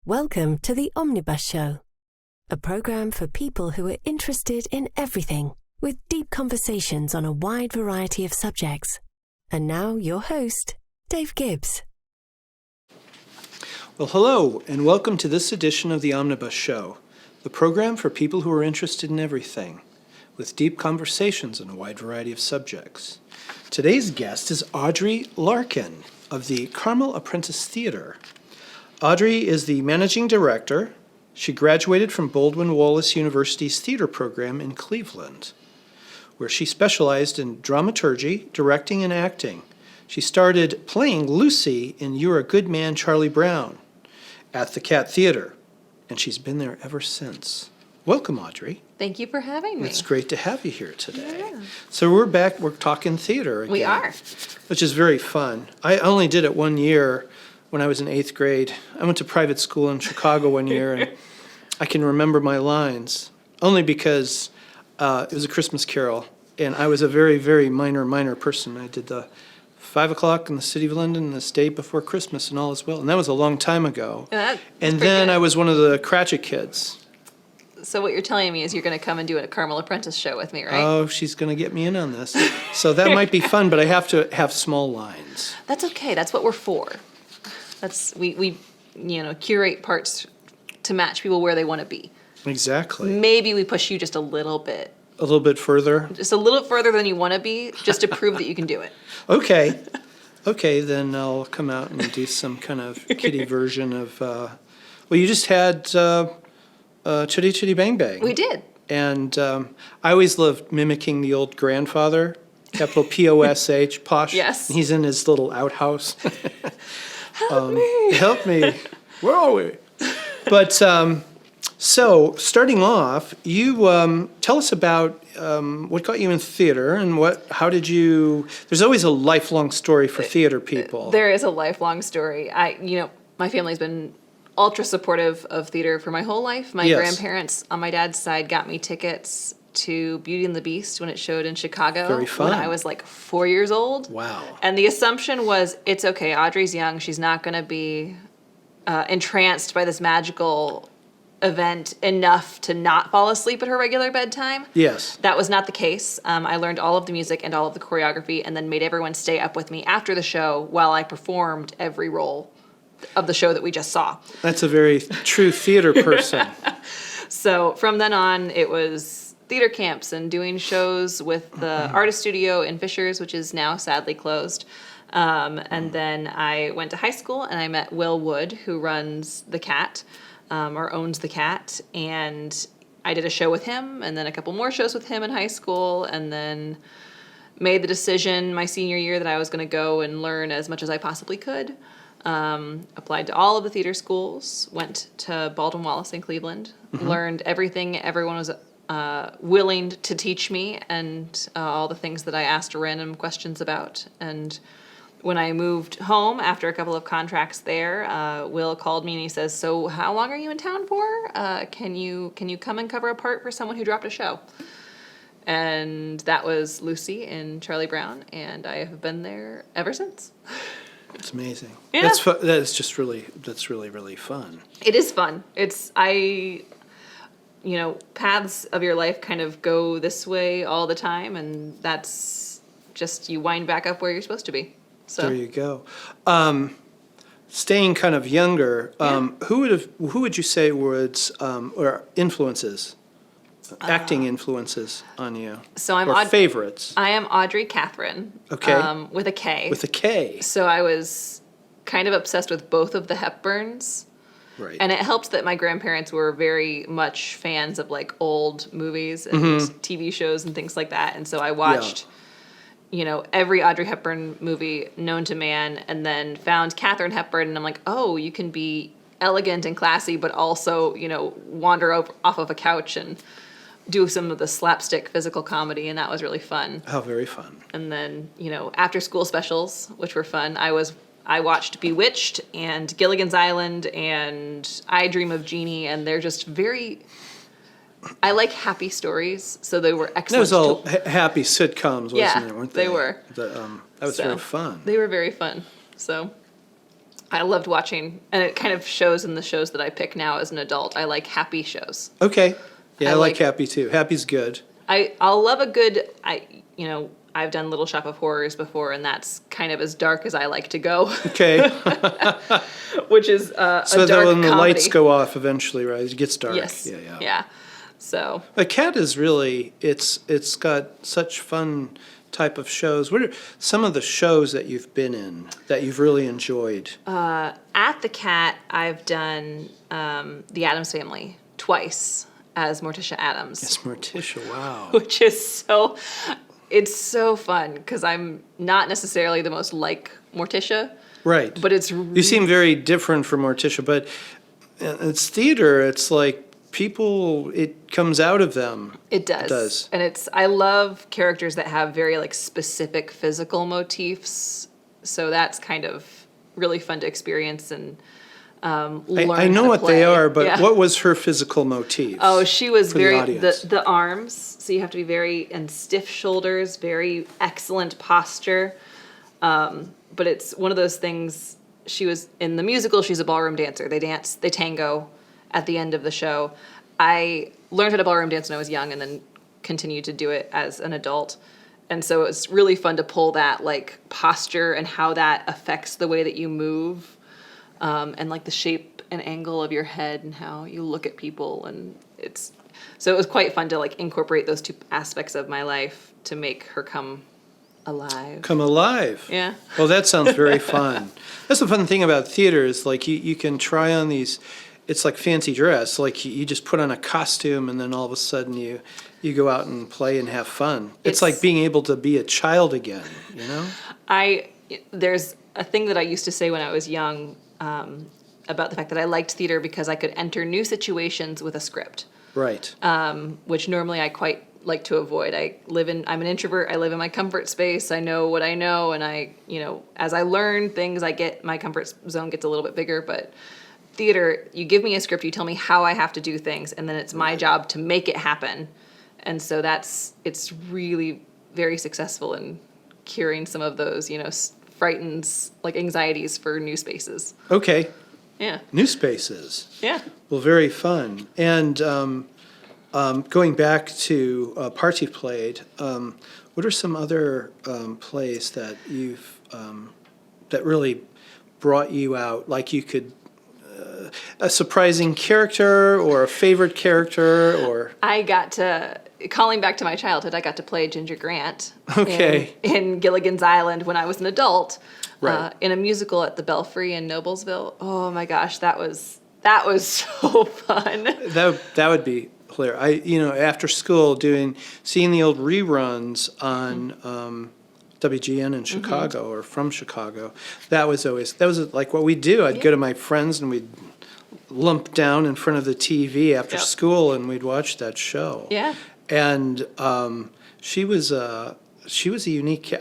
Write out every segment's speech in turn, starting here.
Welcome to the Omnibus Show, a program for people who are interested in everything, with deep conversations on a wide variety of subjects. And now your host, Dave Gibbs. Well, hello, and welcome to this edition of the Omnibus Show, the program for people who are interested in everything, with deep conversations on a wide variety of subjects. Today's guest is Audrey Larkin of the Carmel Apprentice Theatre. Audrey is the managing director. She graduated from Baldwin Wallace University's theater program in Cleveland, where she specialized in dramaturgy, directing, and acting. She started playing Lucy in You're a Good Man, Charlie Brown at the Cat Theater, and she's been there ever since. Welcome, Audrey. Thank you for having me. It's great to have you here today. Yeah. So we're back, we're talking theater again. We are. Which is very fun. I only did it 1 year when I was in 8th grade. I went to private school in Chicago 1 year, and I can remember my lines, only because it was a Christmas Carol, and I was a very, very minor person. I did the 5 o'clock in the City of London, this day before Christmas, and all is well. And that was a long time ago. And then good. I was one of the Cratchit kids. So what you're telling me is you're going to come and do a Carmel Apprentice show with me, right? Oh, she's going to get me in on this. So that might be fun, but I have to have small lines. That's okay. That's what we're for. We curate parts to match people where they want to be. Exactly. Maybe we push you just a little bit. A little bit further? Just a little further than you want to be, just to prove that you can do it. Okay. Okay, then I'll come out and do some kind of kiddie version of, well, you just had Chitty Chitty Bang Bang. We did. And I always loved mimicking the old grandfather, capital P-O-S-H, Posh. Yes. He's in his little outhouse. Help me. Help me. Where are we? But so starting off, you tell us about what got you in theater and how did you, there's always a lifelong story for theater people. There is a lifelong story. My family's been ultra supportive of theater for my whole life. My grandparents on my dad's side got me tickets to Beauty and the Beast when it showed in Chicago. Very fun. When I was like 4 years old. Wow. And the assumption was, it's okay, Audrey's young, she's not going to be entranced by this magical event enough to not fall asleep at her regular bedtime. Yes. That was not the case. I learned all of the music and all of the choreography and then made everyone stay up with me after the show while I performed every role of the show that we just saw. That's a very true theater person. So from then on, it was theater camps and doing shows with the artist studio in Fishers, which is now sadly closed. And then I went to high school and I met Will Wood, who runs The Cat, or owns The Cat. And I did a show with him and then a couple more shows with him in high school, and then made the decision my senior year that I was going to go and learn as much as I possibly could. Applied to all of the theater schools, went to Baldwin Wallace in Cleveland, learned everything everyone was willing to teach me, and all the things that I asked random questions about. And when I moved home after a couple of contracts there, Will called me and he says, "So how long are you in town for? Can you come and cover a part for someone who dropped a show?" And that was Lucy in Charlie Brown, and I have been there ever since. It's amazing. Yeah. That's really, really fun. It is fun. Paths of your life kind of go this way all the time, and that's just, you wind back up where you're supposed to be. So There you go. Staying kind of younger, who would you say was or influences, acting influences on you? So I'm or favorites. I am Audrey Catherine. Okay. With a K. With a K. So I was kind of obsessed with both of the Hepburns. Right. And it helped that my grandparents were very much fans of like old movies and TV shows and things like that. And so I watched, every Audrey Hepburn movie known to man, and then found Katharine Hepburn, and I'm like, oh, you can be elegant and classy, but also, wander off of a couch and do some of the slapstick physical comedy, and that was really fun. Oh, very fun. And then, after school specials, which were fun, I watched Bewitched and Gilligan's Island and I Dream of Jeannie, and they're just very, I like happy stories, so they were excellent. Those all happy sitcoms, wasn't it? Weren't they? They were. That was very fun. They were very fun. So I loved watching, and it kind of shows in the shows that I pick now as an adult. I like happy shows. Okay. Yeah, I like like- Happy too. Happy's good. I'll love a good, I've done Little Shop of Horrors before, and that's kind of as dark as I like to go, Okay. which is So a that dark when the comedy. lights go off eventually, right? It gets dark. Yes. Yeah. So A Cat is really, it's got such fun type of shows. What are some of the shows that you've been in that you've really enjoyed? at the Cat, I've done The Addams Family twice as Morticia Addams. Yes, Morticia, wow. Which is it's so fun because I'm not necessarily the most like Morticia, Right. but it's You seem very different from Morticia, but it's theater. It's like people, it comes out of them. It does. It does. And I love characters that have very like specific physical motifs. So that's kind of really fun to experience and learn I know how to what play. they are, but Yeah. what was her physical motif? Oh, she was for the very audience? the arms. So you have to be and stiff shoulders, very excellent posture. But it's one of those things. She was in the musical. She's a ballroom dancer. They tango at the end of the show. I learned how to ballroom dance when I was young, and then continued to do it as an adult. And so it's really fun to pull that like posture and how that affects the way that you move, and like the shape and angle of your head and how you look at people. And so it was quite fun to like incorporate those two aspects of my life to make her come alive. Come alive. Yeah. Well, that sounds very fun. That's the fun thing about theater is like you can try on these, it's like fancy dress. Like you just put on a costume and then all of a sudden you go out and play and have fun. It's like being able to be a child again, you know? There's a thing that I used to say when I was young about the fact that I liked theater because I could enter new situations with a script. Right. Which normally I quite like to avoid. I'm an introvert. I live in my comfort space. I know what I know, and as I learn things, my comfort zone gets a little bit bigger. But theater, you give me a script, you tell me how I have to do things, and then it's my job to make it happen. And so it's really very successful in curing some of those, frightens, like anxieties for new spaces. Okay. Yeah. New spaces. Yeah. Well, very fun. And going back to parts you've played, what are some other plays that you've that really brought you out? Like you could a surprising character or a favorite character or calling back to my childhood, I got to play Ginger Grant Okay. in Gilligan's Island when I was an adult, Right. in a musical at the Belfry in Noblesville. Oh my gosh, that was so fun. That would be hilarious. After school seeing the old reruns on WGN in Chicago or from Chicago, that was like what we'd do. I'd go to my friends and we'd lump down in front of the TV after Yep. school and we'd watch that show. Yeah. And she was a unique.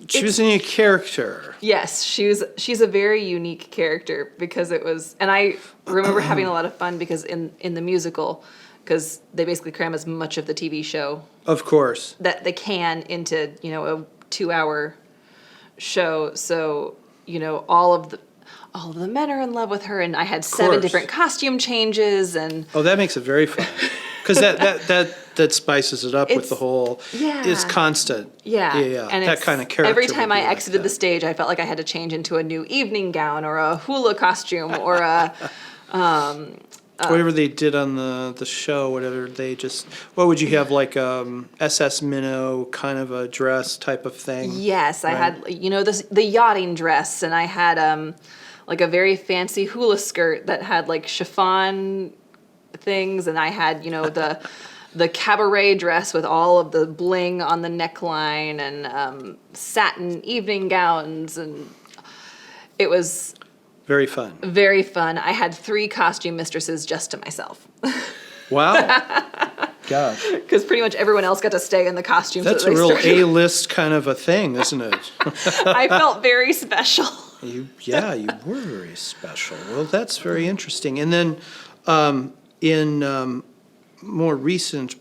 She was a unique character. Yes, she's a very unique character because and I remember having a lot of fun because in the musical, because they basically cram as much of the TV show Of course. that they can into a 2-hour show. So all of the men are in love with her, and I had 7 course. different costume changes, and Oh, that makes it very fun. Because that spices it up with the whole. Yeah. It's constant. yeah, Yeah. And That kind of character. Every time would I be like exited the that. stage, I felt like I had to change into a new evening gown or a hula costume or a. Whatever they did on the show, whatever they just. What would you have, like SS Minnow kind of a dress type of thing? Yes, I Right. had the yachting dress, and I had like a very fancy hula skirt that had like chiffon things, and I had the cabaret dress with all of the bling on the neckline and satin evening gowns, and it was Very fun. very fun. I had 3 costume mistresses just to myself Wow. Gosh. because pretty much everyone else got to stay in the costumes. That's that a they real started. A-list kind of a thing, isn't it? I felt very special. You were very special. Well, that's very interesting. And then in more recent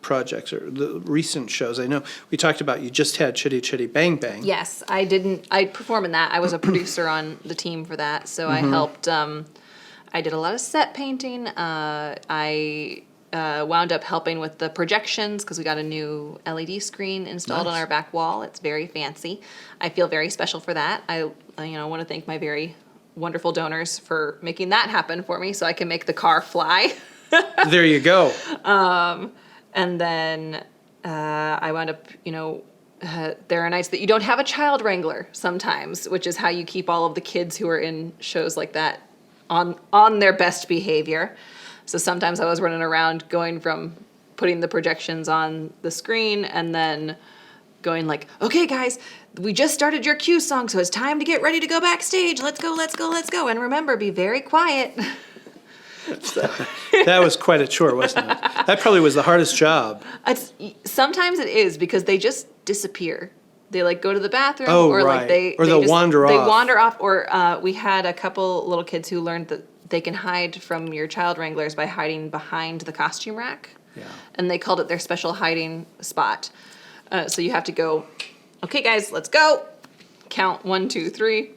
projects or the recent shows? I know we talked about you just had Chitty Chitty Bang Bang. Yes, I perform in that. I was a producer on the team for that, so I helped. I did a lot of set painting. I wound up helping with the projections because we got a new LED screen installed on our back wall. It's very fancy. I feel very special for that. I want to thank my very wonderful donors for making that happen for me so I can make the car fly. There you go. And then I wound up, there are nights that you don't have a child wrangler sometimes, which is how you keep all of the kids who are in shows like that on their best behavior. So sometimes I was running around going from putting the projections on the screen and then going like, okay, guys, we just started your cue song, so it's time to get ready to go backstage. Let's go, let's go, let's go. And remember, be very quiet. That was quite a chore, wasn't it? That probably was the hardest job. Sometimes it is because they just disappear. They like go to the bathroom, or like they'll wander off. They wander off, or we had a couple little kids who learned that they can hide from your child wranglers by hiding behind the costume rack. Yeah. And they called it their special hiding spot. So you have to go, okay, guys, let's go. Count 1, 2, 3.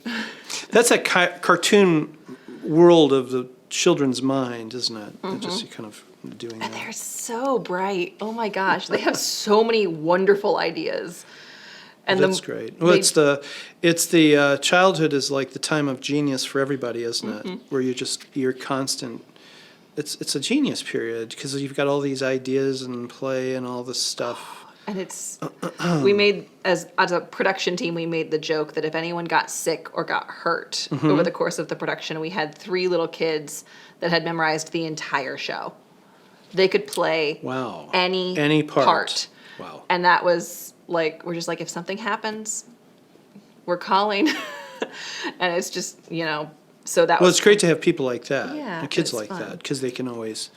That's a cartoon world of the children's mind, isn't it? Just you kind of doing that. And they're so bright. Oh my gosh, they have so many wonderful ideas. And that's great. Well, it's the childhood is like the time of genius for everybody, isn't it? Where you're constant. It's a genius period because you've got all these ideas and play and all this stuff. And it's we made as a production team, we made the joke that if anyone got sick or got hurt over the course of the production, we had 3 little kids that had memorized the entire show. They could play any part. Wow. And that was like, we're just like, if something happens, we're calling. And it's just, so that Well, it's great to have people like that. Yeah, And kids it's like fun. that because they can always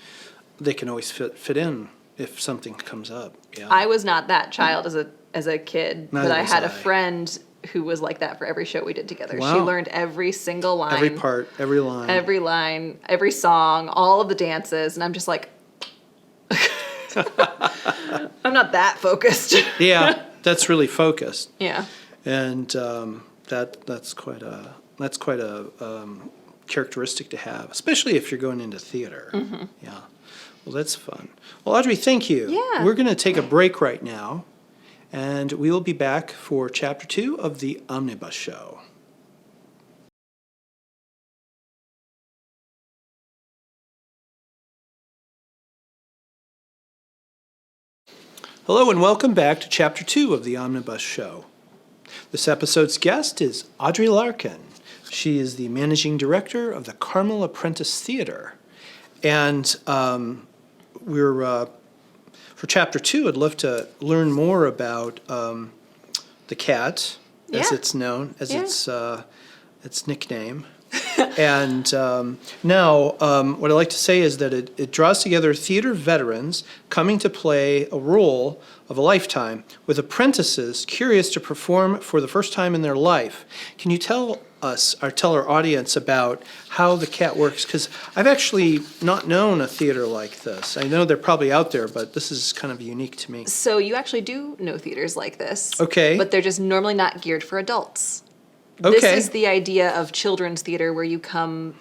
fit in if something comes up. Yeah. I was not that child as a kid, Neither but I was had I. a friend who was like that for every show we did together. Wow. She learned every single line. Every part, every line. Every line, every song, all of the dances, and I'm just like, I'm not that focused. Yeah, that's really focused. Yeah. And that's quite a characteristic to have, especially if you're going into theater. Yeah. Well, that's fun. Well, Audrey, thank you. Yeah. We're going to take a break right now, and we will be back for Chapter 2 of the Omnibus Show. Hello and welcome back to Chapter 2 of the Omnibus Show. This episode's guest is Audrey Larkin. She is the managing director of the Carmel Apprentice Theatre. And for Chapter 2, I'd love to learn more about the cat, as it's known, as its nickname. And now, what I like to say is that it draws together theater veterans coming to play a role of a lifetime with apprentices curious to perform for the first time in their life. Can you tell us, or tell our audience about how the cat works? Because I've actually not known a theater like this. I know they're probably out there, but this is kind of unique to me. So you actually do know theaters like this. Okay. But they're just normally not geared for adults. Okay. This is the idea of children's theater where you come,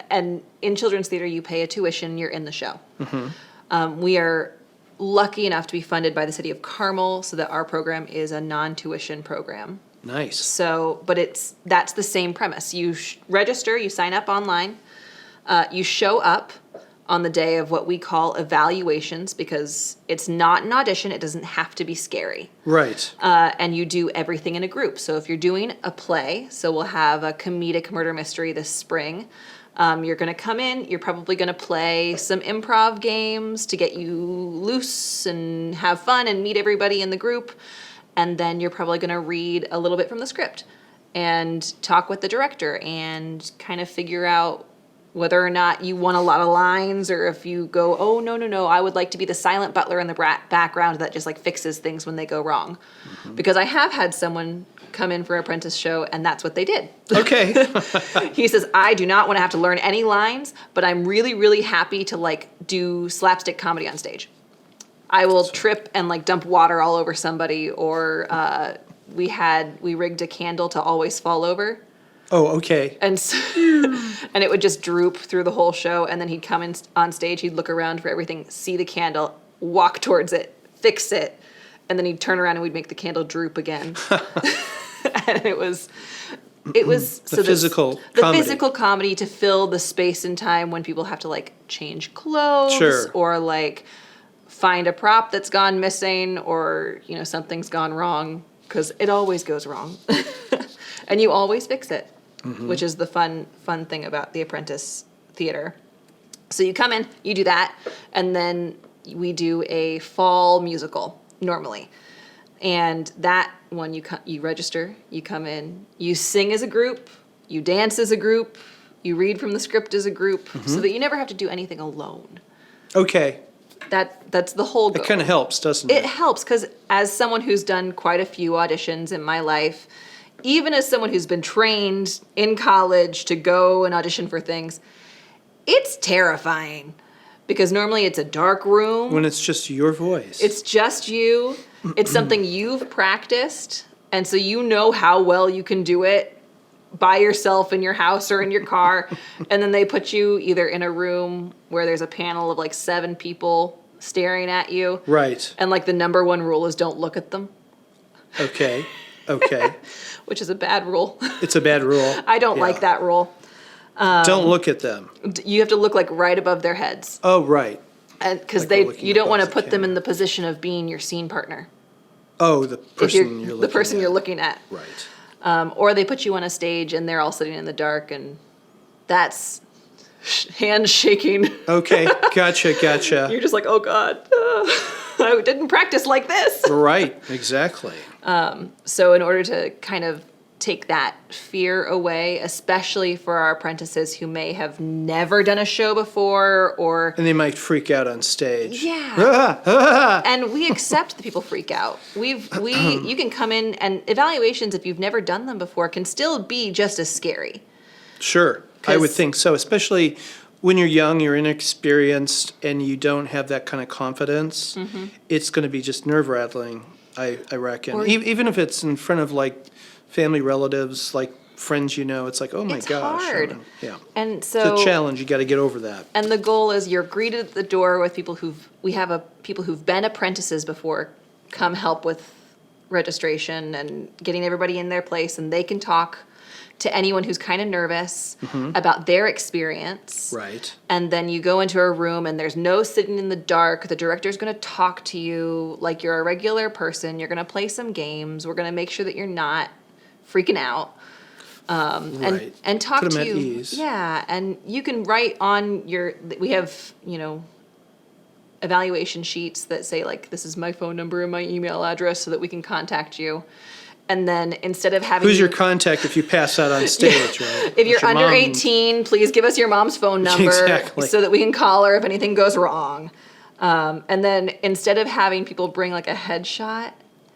and in children's theater you pay a tuition, you're in the show. We are lucky enough to be funded by the city of Carmel so that our program is a non-tuition program. Nice. So, but that's the same premise. You register, you sign up online, you show up on the day of what we call evaluations because it's not an audition. It doesn't have to be scary. Right. And you do everything in a group. So if you're doing a play, so we'll have a comedic murder mystery this spring. You're going to come in. You're probably going to play some improv games to get you loose and have fun and meet everybody in the group. And then you're probably going to read a little bit from the script and talk with the director and kind of figure out whether or not you want a lot of lines or if you go, oh, no, I would like to be the silent butler in the background that just like fixes things when they go wrong. Because I have had someone come in for an apprentice show and that's what they did. Okay. He says, I do not want to have to learn any lines, but I'm really, really happy to like do slapstick comedy on stage. I will trip and like dump water all over somebody, or we rigged a candle to always fall over. Oh, okay. And so, and it would just droop through the whole show, and then he'd come in on stage, he'd look around for everything, see the candle, walk towards it, fix it, and then he'd turn around and we'd make the candle droop again. And it was the physical comedy to fill the space and time when people have to like change clothes, Sure. or like find a prop that's gone missing, or something's gone wrong, because it always goes wrong. And you always fix it, which is the fun thing about the Apprentice Theatre. So you come in, you do that, and then we do a fall musical normally. And that one, you register, you come in, you sing as a group, you dance as a group, you read from the script as a group, so that you never have to do anything alone. Okay. That's the whole goal. It kind of helps, doesn't it? It helps, because as someone who's done quite a few auditions in my life, even as someone who's been trained in college to go and audition for things, it's terrifying. Because normally it's a dark room. When it's just your voice. It's just you. It's something you've practiced, and so you know how well you can do it by yourself in your house or in your car. And then they put you either in a room where there's a panel of like 7 people staring at you. Right. And like the number 1 rule is don't look at them. Okay. Which is a bad rule. It's a bad rule. I don't like that rule. Don't look at them. You have to look like right above their heads. Oh, right. And because Like you don't want to above the put them camera. in the position of being your scene partner. Oh, the person you're looking at. Right. Or they put you on a stage and they're all sitting in the dark, and that's hands shaking. Okay, gotcha. You're just like, oh God, I didn't practice like this. Right, exactly. So in order to kind of take that fear away, especially for our apprentices who may have never done a show before, or And they might freak out on stage. yeah. And we accept that people freak out. You can come in, and evaluations, if you've never done them before, can still be just as scary. Sure, I would 'Cause- think so, especially when you're young, you're inexperienced, and you don't have that kind of confidence. It's going to be just nerve-rattling, I reckon. Or- Even if it's in front of, like, family relatives, like friends it's like, oh my It's gosh. hard. Yeah. And so It's a challenge. You got to get over that. And the goal is you're greeted at the door with people people who've been apprentices before come help with registration and getting everybody in their place, and they can talk to anyone who's kind of nervous about their experience. Right. And then you go into a room and there's no sitting in the dark. The director's going to talk to you like you're a regular person. You're going to play some games. We're going to make sure that you're not freaking out. Right. And talk Put to 'em you. at ease. Yeah, and you can write on we have, evaluation sheets that say like, this is my phone number and my email address so that we can contact you. And then instead of having Who's your contact if you pass out on stage, right? if you're It's your under mom. 18, please give us your mom's phone number Exactly. so that we can call her if anything goes wrong. And then instead of having people bring like a headshot,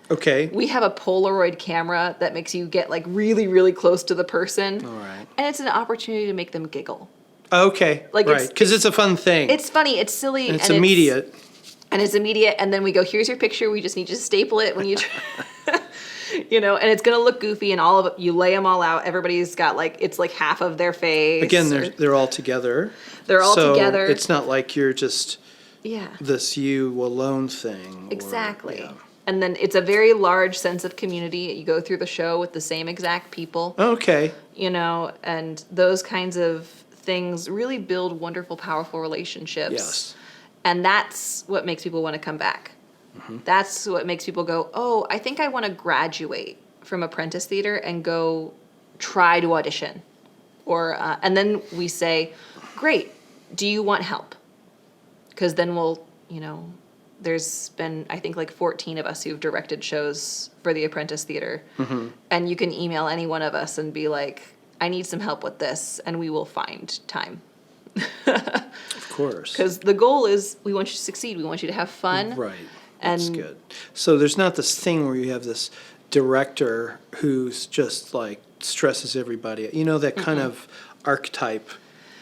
Okay. we have a Polaroid camera that makes you get like really, really close to the person. All right. And it's an opportunity to make them giggle. Okay. Like, right. Because it's a fun thing. It's funny, it's silly. and it's immediate. And it's immediate, and then we go, here's your picture, we just need you to staple it when you, and it's going to look goofy, and all of it, you lay them all out, everybody's got it's like half of their face. Again, they're all together. They're all so together. It's not like you're just Yeah. this you alone thing. Exactly. Yeah. And then it's a very large sense of community. You go through the show with the same exact people, Okay. And those kinds of things really build wonderful, powerful relationships. Yes. And that's what makes people want to come back. That's what makes people go, oh, I think I want to graduate from Apprentice Theater and go try to audition. And then we say, great, do you want help? Because then we'll, there's been, I think, like 14 of us who've directed shows for the Apprentice Theater. And you can email any one of us and be like, I need some help with this, and we will find time. Of course. Because the goal is we want you to succeed. We want you to have fun. Right. That's And- good. So there's not this thing where you have this director who's just like stresses everybody. That kind of archetype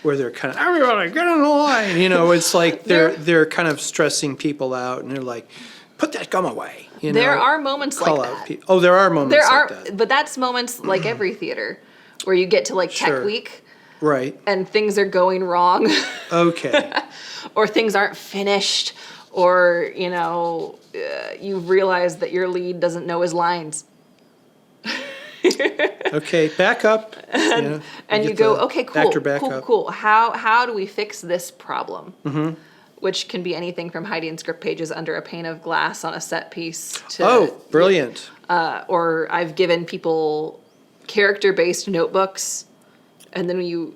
where they're kind of, everybody get in line. You know, it's like they're kind of stressing people out, and they're like, put that gum away. You know, there are moments like that. There are moments like that. But that's moments like every theater where you get to like Tech Week. Right. And things are going wrong. Okay. Or things aren't finished. Or, you know, you realize that your lead doesn't know his lines. Okay, back up. And you go, okay, cool. How do we fix this problem? Mm-hmm. Which can be anything from hiding script pages under a pane of glass on a set piece to... brilliant. Or I've given people character-based notebooks, and then you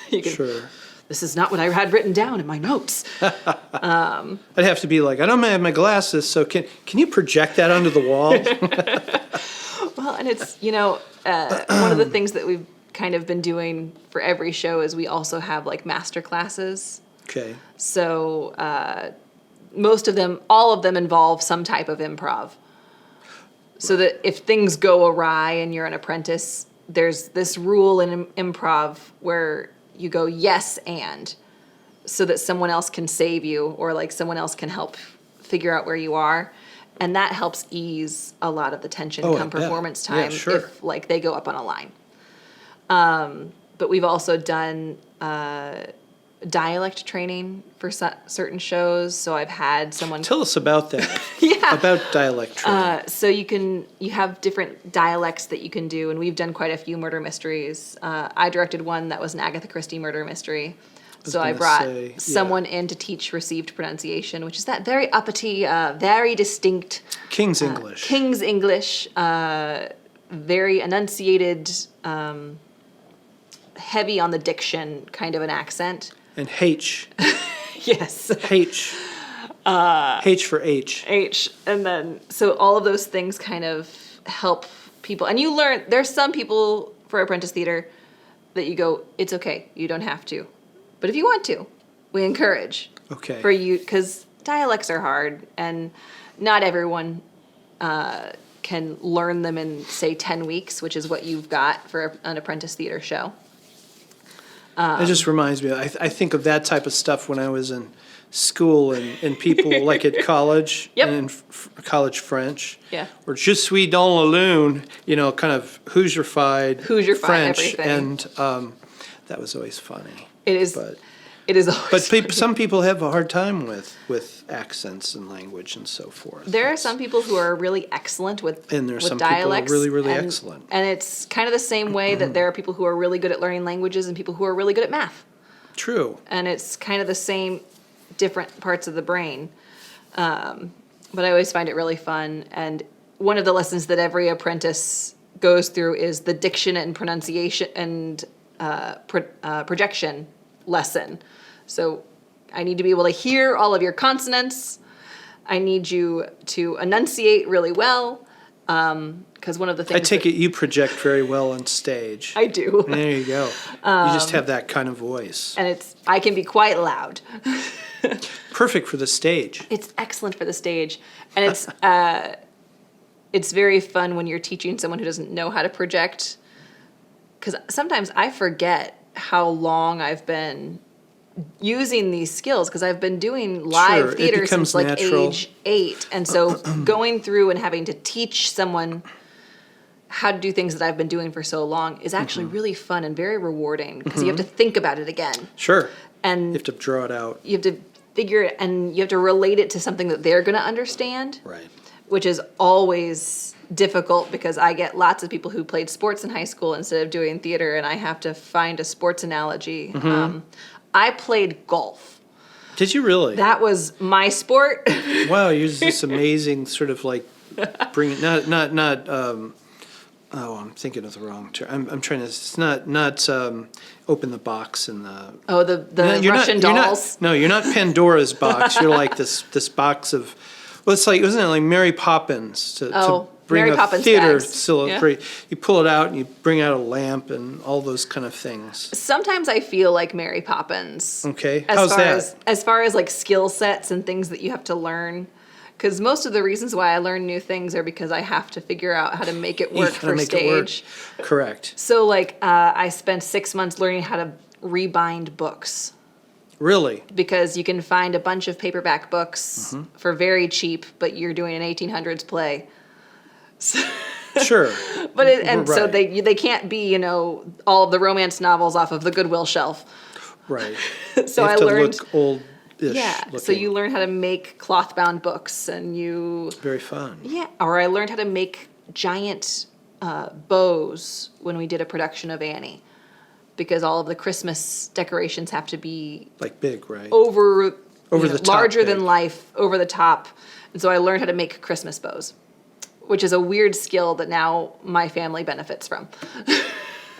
can... Sure. This is not what I had written down in my notes. I'd have to be like, I don't have my glasses, so can you project that onto the wall? Well, and it's, you know, one of the things that we've kind of been doing for every show is we also have like master classes. Okay. So all of them involve some type of improv. So that if things go awry and you're an apprentice, there's this rule in improv where you go yes and, so that someone else can save you or like someone else can help figure out where you are. And that helps ease a lot of the tension come performance time if like they go up on a line. But we've also done dialect training for certain shows. So I've had someone... Tell us about that. Yeah. About dialect training. So you have different dialects that you can do, and we've done quite a few murder mysteries. I directed one that was an Agatha Christie murder mystery. So I brought someone in to teach received pronunciation, which is that very uppity, very distinct... King's English. King's English, very enunciated, heavy on the diction kind of an accent. And H. Yes. H. H for H. H. And then, so all of those things kind of help people. And you learn, there's some people for apprentice theater that you go, it's okay, you don't have to. But if you want to, we encourage. Okay. For you, because dialects are hard, and not everyone can learn them in, say, 10 weeks, which is what you've got for an apprentice theater show. It just reminds me, I think of that type of stuff when I was in school and people like at college and in college French. Yeah. Or je suis dans le lune, you know, kind of Hoosier-fied French. Everything. And that was always funny. It is. It is always. But some people have a hard time with accents and language and so forth. There are some people who are really excellent with and there's some dialects, people who are really excellent. And it's kind of the same way that there are people who are really good at learning languages and people who are really good at math. True. And it's kind of the same, different parts of the brain. But I always find it really fun. And one of the lessons that every apprentice goes through is the diction and pronunciation and projection lesson. So I need to be able to hear all of your consonants. I need you to enunciate really well. Because one of the things... I take it you project very well on stage. I do. There you go. You just have that kind of voice. And I can be quite loud. Perfect for the stage. It's excellent for the stage. And it's very fun when you're teaching someone who doesn't know how to project. Because sometimes I forget how long I've been using these skills, because I've been doing live theater since like natural. age 8. And so going through and having to teach someone how to do things that I've been doing for so long is actually really fun and very rewarding, because you have to think about it again. Sure. And you have to draw it out. You have to figure it, and you have to relate it to something that they're going to understand. Right. Which is always difficult, because I get lots of people who played sports in high school instead of doing theater, and I have to find a sports analogy. I played golf. Did you really? That was my sport. Wow, you're this amazing sort of like bringing I'm thinking of the wrong term. I'm trying to. It's not open the box and the. Oh, the Russian dolls. You're not Pandora's box. You're like this box of. Well, it's like, wasn't it like Mary Poppins to bring Mary a Poppins theater bags. celebrate? Yeah. You pull it out and you bring out a lamp and all those kind of things. Sometimes I feel like Mary Poppins. Okay, how's that? As far as like skill sets and things that you have to learn. Because most of the reasons why I learn new things are because I have to figure out how to make it work for stage. Correct. So like I spent 6 months learning how to rebind books. Really? Because you can find a bunch of paperback books for very cheap, but you're doing an 1800s play. Sure. So they can't be, all of the romance novels off of the Goodwill shelf. Right. So you have I to learned look old-ish looking. So you learn how to make cloth-bound books, and Very fun. Yeah, or I learned how to make giant bows when we did a production of Annie, because all of the Christmas decorations have to be Like big, right? over the top larger big. than life, over the top. And so I learned how to make Christmas bows, which is a weird skill that now my family benefits from.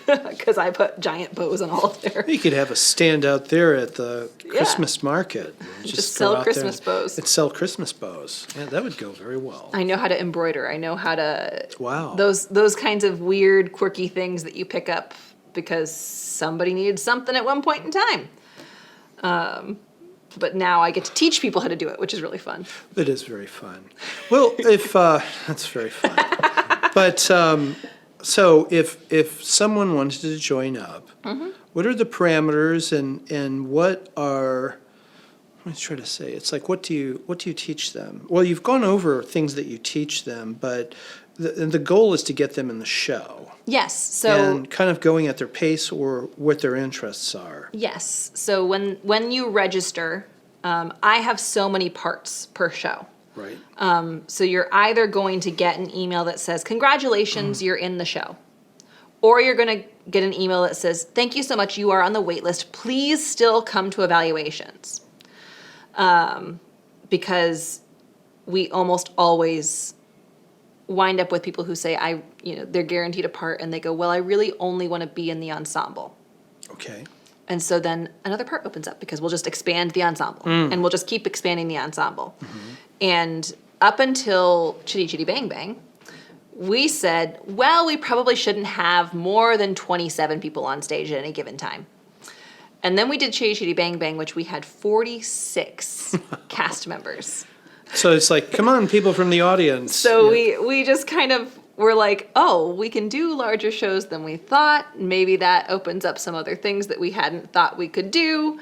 Because I put giant bows on all of their... You could have a stand out there at the Christmas market. And Just go sell out Christmas there bows. And sell Christmas bows. Yeah, that would go very well. I know how to embroider. I know how to... Wow. Those kinds of weird, quirky things that you pick up because somebody needed something at one point in time. But now I get to teach people how to do it, which is really fun. It is very fun. Well, that's very fun. But so if someone wanted to join up, what are the parameters and what are... Let me try to say. It's like, what do you teach them? Well, you've gone over things that you teach them, but the goal is to get them in the show. Yes. So and kind of going at their pace or what their interests are. yes. So when you register, I have so many parts per show. Right. So you're either going to get an email that says, congratulations, you're in the show. Or you're going to get an email that says, thank you so much, you are on the wait list. Please still come to evaluations. Because we almost always wind up with people who say, they're guaranteed a part, and they go, well, I really only want to be in the ensemble. Okay. And so then another part opens up because we'll just expand the ensemble, and we'll just keep expanding the ensemble. And up until Chitty Chitty Bang Bang, we said, well, we probably shouldn't have more than 27 people on stage at any given time. And then we did Chitty Chitty Bang Bang, which we had 46 cast members. So it's like, come on, people from the audience. So we just kind of were like, oh, we can do larger shows than we thought. Maybe that opens up some other things that we hadn't thought we could do.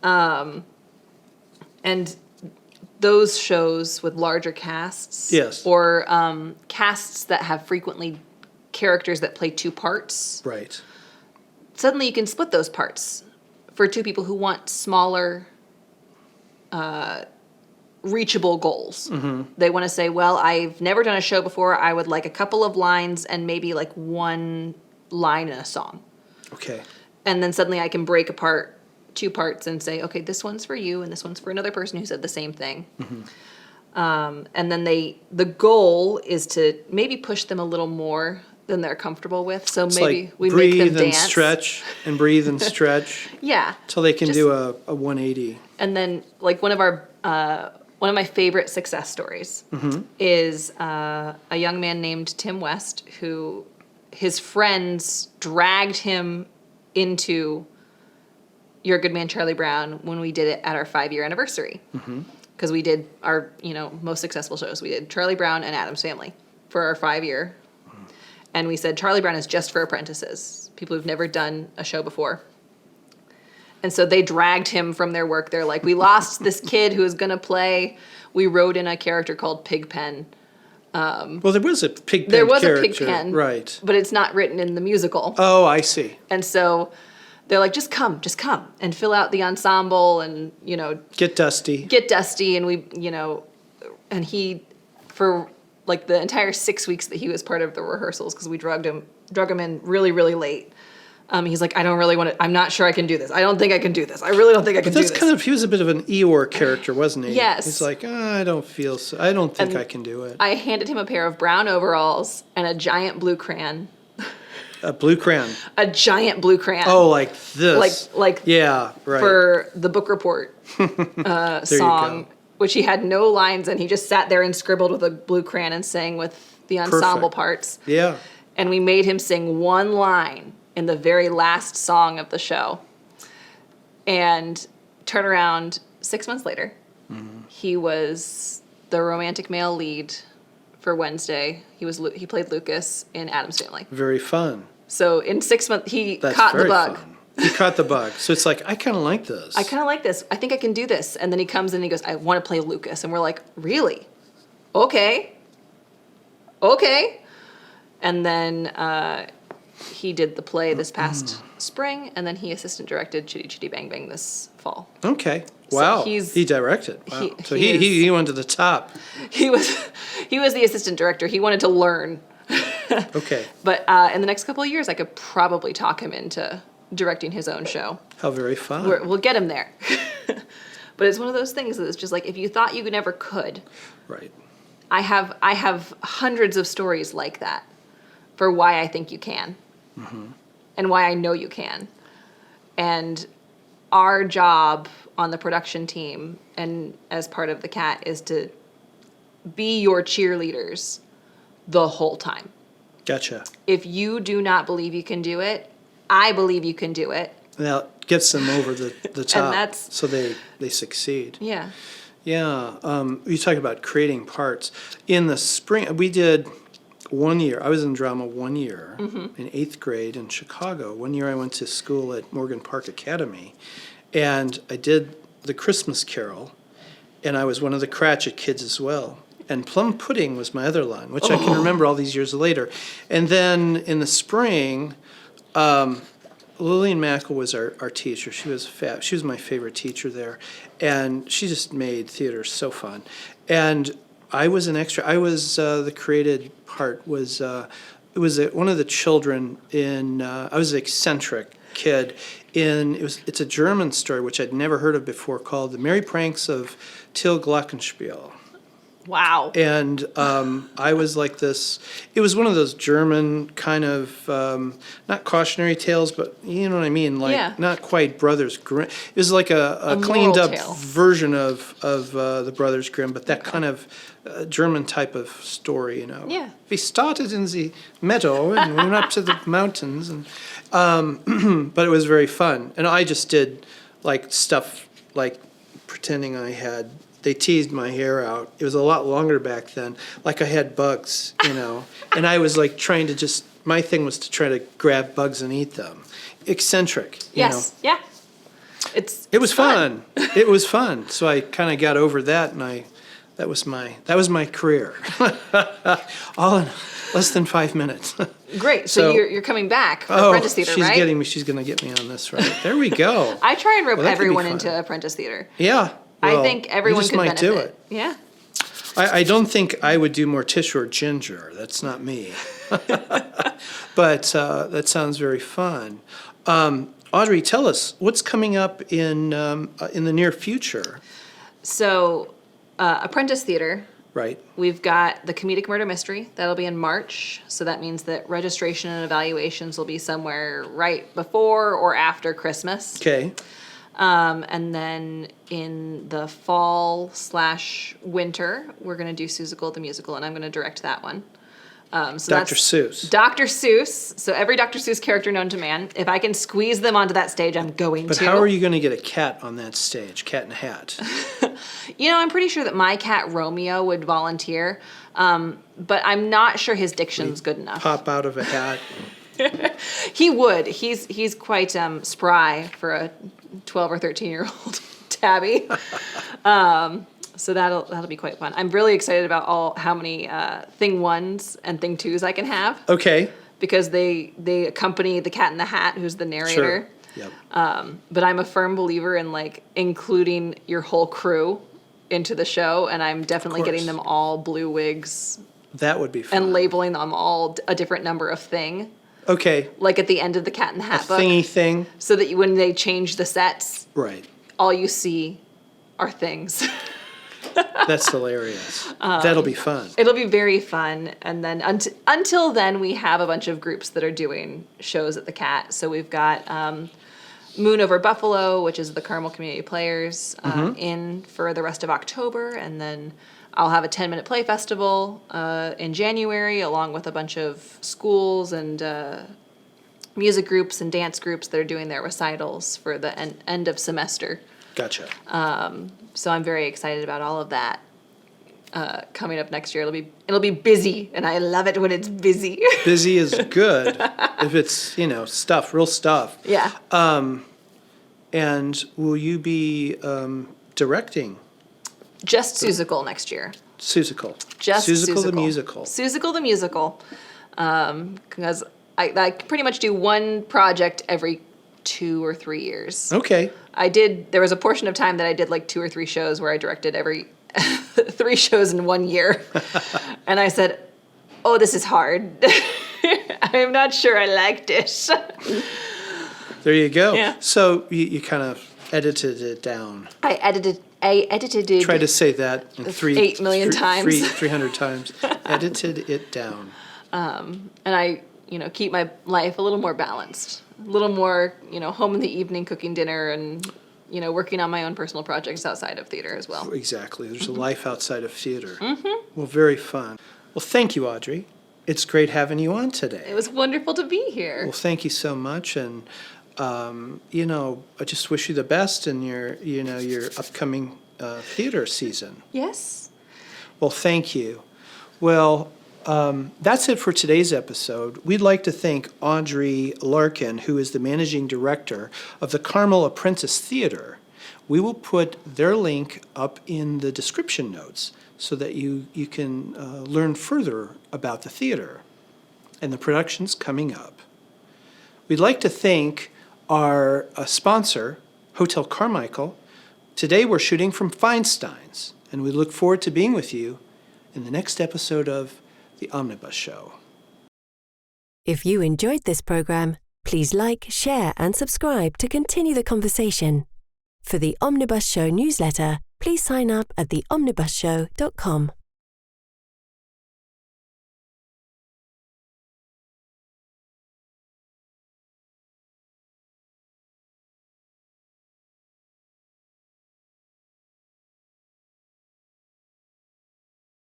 And those shows with larger casts, Yes. or casts that have frequently characters that play two parts, Right. suddenly you can split those parts for two people who want smaller, reachable goals. They want to say, well, I've never done a show before. I would like a couple of lines and maybe like one line in a song. Okay. And then suddenly I can break apart two parts and say, okay, this one's for you and this one's for another person who said the same thing. And then the goal is to maybe push them a little more than they're comfortable with. So It's maybe like we make them breathe and dance. stretch and breathe and stretch Yeah. until they can Just- do a 180. And then like one of my favorite success stories is a young man named Tim West, who his friends dragged him into You're a Good Man, Charlie Brown when we did it at our 5-year anniversary. Because we did our most successful shows. We did Charlie Brown and Addams Family for our 5-year. And we said Charlie Brown is just for apprentices, people who've never done a show before. And so they dragged him from their work. They're like, we lost this kid who was going to play. We wrote in a character called Pigpen. Well, there was a Pigpen There was character. a Pigpen. Right. But it's not written in the musical. Oh, I see. And so they're like, just come and fill out the ensemble and, Get dusty. get dusty. And we, and he, for like the entire 6 weeks that he was part of the rehearsals, because we drug him in really, really late. He's like, I don't really want to, I'm not sure I can do this. I don't think I can do this. I really don't think I can do this. He was a bit of an Eeyore character, wasn't he? Yes. He's like, I don't think And I can do it. I handed him a pair of brown overalls and a giant blue crayon. A blue crayon. A giant blue crayon. Oh, like this. Like yeah, right. for the book report There song, you go. which he had no lines, and he just sat there and scribbled with a blue crayon and sang with the ensemble Perfect. parts. Yeah. And we made him sing one line in the very last song of the show. And turn around 6 months later, he was the romantic male lead for Wednesday. He played Lucas in Addams Family. Very fun. So in 6 months, he That's caught the very bug. fun. caught the bug. So it's like, I kind of like this. I kind of like this. I think I can do this. And then he comes in and he goes, I want to play Lucas. And we're like, really? Okay. And then he did the play this past spring, and then he assistant directed Chitty Chitty Bang Bang this fall. Okay. Wow. So he directed. Wow. So he he went to the top. He was the assistant director. He wanted to learn. Okay. But in the next couple of years, I could probably talk him into directing his own show. How very fun. We'll get him there. But it's one of those things that it's just like, if you thought you never could. Right. I have hundreds of stories like that for why I think you can. And why I know you can. And our job on the production team and as part of the CAT is to be your cheerleaders the whole time. Gotcha. If you do not believe you can do it, I believe you can do it. That gets them over the top. And so they succeed. Yeah. Yeah. You talk about creating parts. In the spring, we did 1 year. I was in drama 1 year in 8th grade in Chicago. 1 year I went to school at Morgan Park Academy, and I did the Christmas Carol, and I was one of the Cratchit kids as well. And Plum Pudding was my other line, which I can remember all these years later. And then in the spring, Lillian Mackle was our teacher. She was she was my favorite teacher there, and she just made theater so fun. And I was an extra. I was the created part was it was one of the children in. I was an eccentric kid in. It's a German story which I'd never heard of before called The Merry Pranks of Till Glockenspiel. Wow. And I was like this. It was one of those German kind of not cautionary tales, but you know what I mean, like not quite Brothers Grimm. It was like a cleaned up version of the Brothers Grimm, but that kind of German type of story, you know. Yeah. We started in the meadow and went up to the mountains, and but it was very fun. And I just did like stuff like pretending I had. They teased my hair out. It was a lot longer back then. Like I had bugs, you know. And I was like trying to just, my thing was to try to grab bugs and eat them. Eccentric, you know. Yeah. It was fun. It was fun. So I kind of got over that, and that was my career. All in less than 5 minutes. Great. So you're coming back for Apprentice Theatre, she's right? getting me. She's going to get me on this, right? There we go. I try and rope everyone into Apprentice Theatre. Yeah. Well, I think everyone could benefit. Do it. Yeah. I don't think I would do Morticia or Ginger. That's not me. But that sounds very fun. Audrey, tell us what's coming up in the near future. So, Apprentice Theatre. Right. We've got the Comedic Murder Mystery. That'll be in March. So that means that registration and evaluations will be somewhere right before or after Christmas. Okay. And then in the fall/winter, we're going to do Seussical the Musical, and I'm going to direct that one. So Dr. Seuss. Dr. Seuss. So every Dr. Seuss character known to man. If I can squeeze them onto that stage, I'm going to. But how are you going to get a cat on that stage? Cat in a hat. You know, I'm pretty sure that my cat Romeo would volunteer, but I'm not sure his diction's good enough. Pop out of a hat. He would. He's quite spry for a 12 or 13-year-old tabby. So that'll be quite fun. I'm really excited about how many thing ones and thing twos I can have. Okay. Because they accompany the Cat in the Hat, who's the narrator. Sure. Yep. But I'm a firm believer in like including your whole crew into the show, and I'm definitely getting them all blue wigs. That would be fun. And labeling them all a different number of thing. Okay. Like at the end of the Cat in the Hat book. Thingy thing. So that when they change the sets, right, all you see are things. That's hilarious. That'll be fun. It'll be very fun. And then until then, we have a bunch of groups that are doing shows at the Cat. So we've got Moon Over Buffalo, which is the Carmel Community Players, in for the rest of October. And then I'll have a 10-minute play festival in January, along with a bunch of schools and music groups and dance groups that are doing their recitals for the end of semester. Gotcha. So I'm very excited about all of that coming up next year. It'll be busy, and I love it when it's busy. Busy is good if it's, real stuff. Yeah. And will you be directing? Just Seussical next year. Seussical. Just Seussical the musical. Seussical the musical. Because I pretty much do one project every 2 or 3 years. Okay. There was a portion of time that I did like 2 or 3 shows where I directed every 3 shows in 1 year. And I said, oh, this is hard. I'm not sure I liked it. There you go. Yeah. So you kind of edited it down. I edited it. Try to say that in 8 million times. 300 times. Edited it down. And I, keep my life a little more balanced. A little more, home in the evening, cooking dinner, and, working on my own personal projects outside of theater as well. Exactly. There's a life outside of theater. Mm-hmm. Well, very fun. Well, thank you, Audrey. It's great having you on today. It was wonderful to be here. Well, thank you so much. And, I just wish you the best in your upcoming theater season. Yes. Well, thank you. Well, that's it for today's episode. We'd like to thank Audrey Larkin, who is the managing director of the Carmel Apprentice Theatre. We will put their link up in the description notes so that you can learn further about the theater and the productions coming up. We'd like to thank our sponsor, Hotel Carmichael. Today we're shooting from Feinstein's, and we look forward to being with you in the next episode of The Omnibus Show. If you enjoyed this program, please like, share, and subscribe to continue the conversation. For the Omnibus Show newsletter, please sign up at theomnibusshow.com.